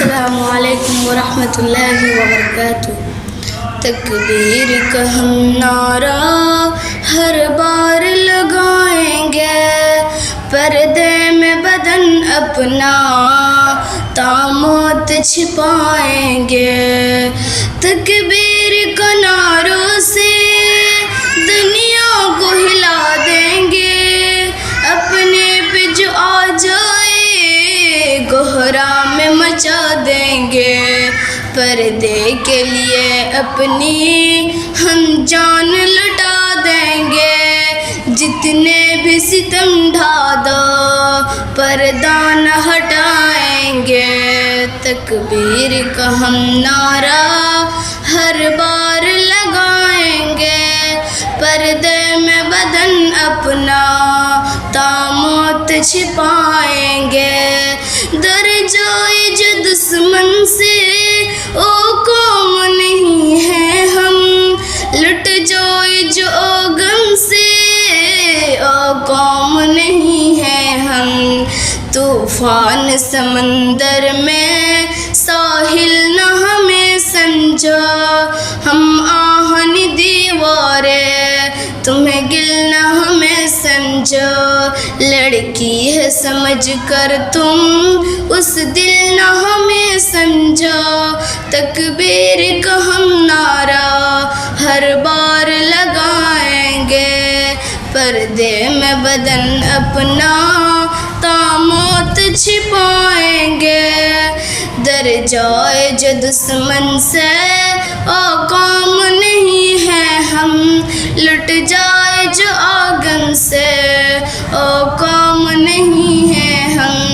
السلام علیکم ورحمۃ اللہ وبرکاتہ۔ تکبیر کا ہم نعرہ ہر بار لگائیں گے، پردے میں بدن اپنا تا موت چھپائیں گے۔ تکبیر کا نعروں سے دنیا کو ہلا دیں گے، اپنے پہ جو آ جائے کوہرام میں مچا دیں گے۔ پردے کے لیے اپنی ہم جان لٹا دیں گے، جتنے بھی ستم ڈھا دو پردہ نہ ہٹائیں گے۔ تکبیر کا ہم نعرہ ہر بار لگائیں گے، پردے میں بدن اپنا تا موت چھپائیں گے۔ در جائے جو دشمن سے او قوم نہیں ہیں ہم، لٹ جائے جو غم سے او قوم نہیں ہیں ہم۔ طوفان سمندر میں ساحل نہ ہمیں سمجھا، ہم آہن دیوارے تمہیں گل نہ ہمیں سمجھا۔ لڑکی ہے سمجھ کر تم اس دل نہ ہمیں سمجھا۔ تکبیر کا ہم نعرہ ہر بار لگائیں گے، پردے میں بدن اپنا تا موت چھپائیں گے۔ در جائے جو دشمن سے او قوم نہیں ہیں ہم، لٹ جائے جو آنگن سے او قوم نہیں ہیں ہم۔